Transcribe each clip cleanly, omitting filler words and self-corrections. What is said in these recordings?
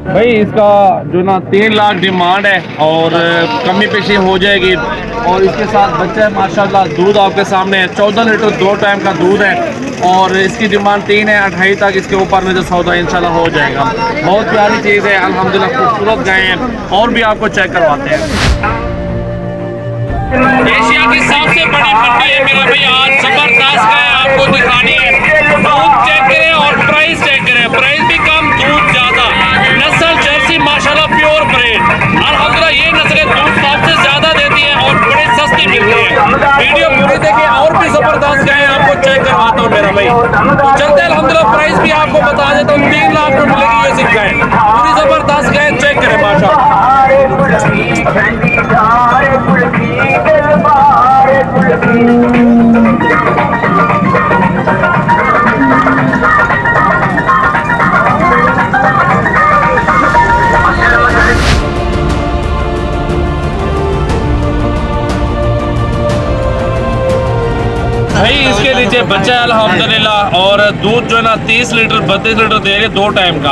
भाई इसका जो ना 3 लाख डिमांड है और कमी पेशी हो जाएगी। और इसके साथ बच्चा है माशाल्लाह, दूध आपके सामने है, 14 लीटर 2 टाइम का दूध है। और इसकी डिमांड 3 है, 28 तक इसके ऊपर में जो सौदा इंशाल्लाह हो जाएगा। बहुत प्यारी चीज़ है अल्हम्दुलिल्लाह, खूबसूरत गाय हैं। और भी आपको चेक करवाते हैं। एशिया की सबसे बड़ी मंडी है मेरा भाई, आज जबरदस्त गाय आपको दिखानी है। दूध चेक करें और प्राइस चेक करें, प्राइस भी कम दूध ज्यादा। नस्ल जर्सी माशाल्लाह प्योर ब्रीड, अल्हम्दुलिल्लाह ये नस्लें दूध सबसे ज्यादा देती हैं और बड़ी सस्ती मिलती है। वीडियो पूरी देखिए, और भी जबरदस्त गाय आपको चेक करवाता हूँ मेरा भाई। तो चलते अल्हम्दुलिल्लाह, प्राइस भी आपको बता देता हूँ। 3 लाख में मिलेगी ये सिर्फ गाय, पूरी जबरदस्त गाय, चेक करें माशाल्लाह। भाई इसके नीचे बच्चा है अल्हम्दुलिल्लाह, और दूध जो है ना 30 लीटर 32 लीटर दे रहे 2 टाइम का।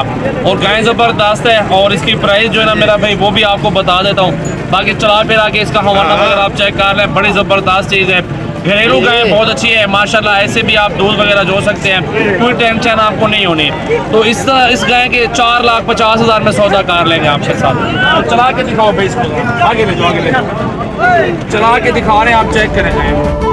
और गाय ज़बरदस्त है और इसकी प्राइस जो है ना मेरा भाई वो भी आपको बता देता हूँ। बाकी चला फिर आके इसका हवाला वगैरह आप चेक कर लें, बड़ी ज़बरदस्त चीज़ है। घरेलू गाय बहुत अच्छी है माशाल्लाह, ऐसे भी आप दूध वगैरह जो सकते हैं, कोई टेंशन आपको नहीं होनी। तो इस गाय के 4,50,000 में सौदा कर लेंगे आपके साथ। तो चला के दिखाओ भाई इसको, आगे ले जाओ, आगे ले जाओ, चला के दिखा रहे हैं, आप चेक करेंगे।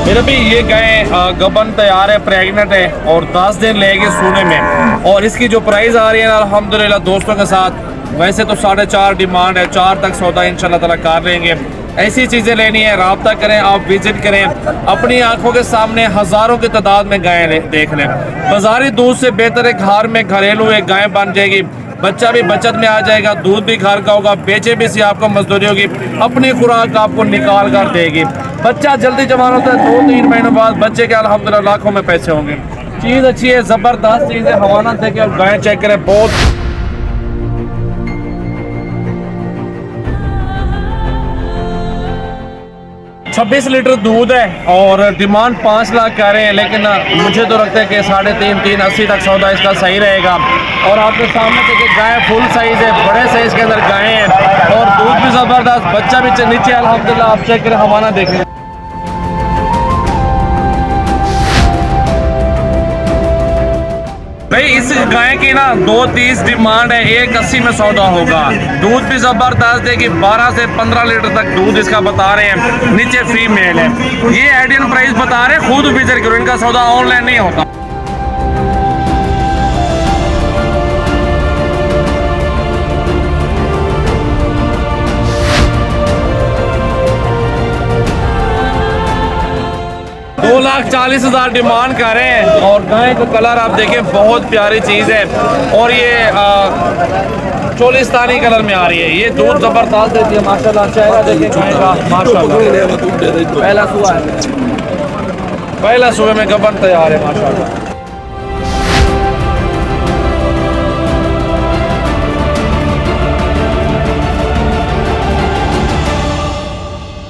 मेरा भी ये गाय गबन तैयार है, प्रेग्नेंट है और 10 दिन लेगी सूने में। और इसकी जो प्राइस आ रही है अल्हम्दुलिल्लाह दोस्तों के साथ, वैसे तो 4.5 डिमांड है, 4 तक सौदा इंशाल्लाह ताला कर लेंगे। ऐसी चीज़ें लेनी है, राब्ता करें, आप विजिट करें, अपनी आंखों के सामने हज़ारों की तादाद में गायें देख लें। बाजारी दूध से बेहतर है घर में घरेलू एक गाय बन जाएगी, बच्चा भी बचत में आ जाएगा, दूध भी घर का होगा, बेचे भी से आपको मजदूरी होगी, अपनी खुराक आपको निकाल कर देगी। बच्चा जल्दी जवान होता है, 2-3 महीनों बाद बच्चे के अल्हम्दुलिल्लाह लाखों में पैसे होंगे। चीज़ अच्छी है, ज़बरदस्त चीज़ है। हवाना देखें और गाय चेक करें, बहुत 26 लीटर दूध है और डिमांड 5 लाख कर रहे हैं। लेकिन मुझे तो लगता है कि 3.5-3.80 तक सौदा इसका सही रहेगा। और आपके सामने देखिए गाय फुल साइज है, बड़े साइज के अंदर गाय हैं और दूध भी ज़बरदस्त, बच्चा भी नीचे अल्हम्दुलिल्लाह, आप चेक करें, हवाना देखें। भाई इस गाय की ना 2.30 डिमांड है, 1.80 में सौदा होगा। दूध भी जबरदस्त देगी, 12 से 15 लीटर तक दूध इसका बता रहे हैं। नीचे फीमेल है, ये आइडियल प्राइस बता रहे हैं, खुद विजिट करो, इनका सौदा ऑनलाइन नहीं होता। दो 2,40,000 डिमांड कर रहे हैं। और गाय का कलर आप देखें, बहुत प्यारी चीज़ है। और ये चोलिस्तानी कलर में आ रही है। ये दूध जबरदस्त देती है माशाल्लाह। चेहरा देखें गाय का माशाल्लाह, पहला सुबह में गबन तैयार है माशाल्लाह।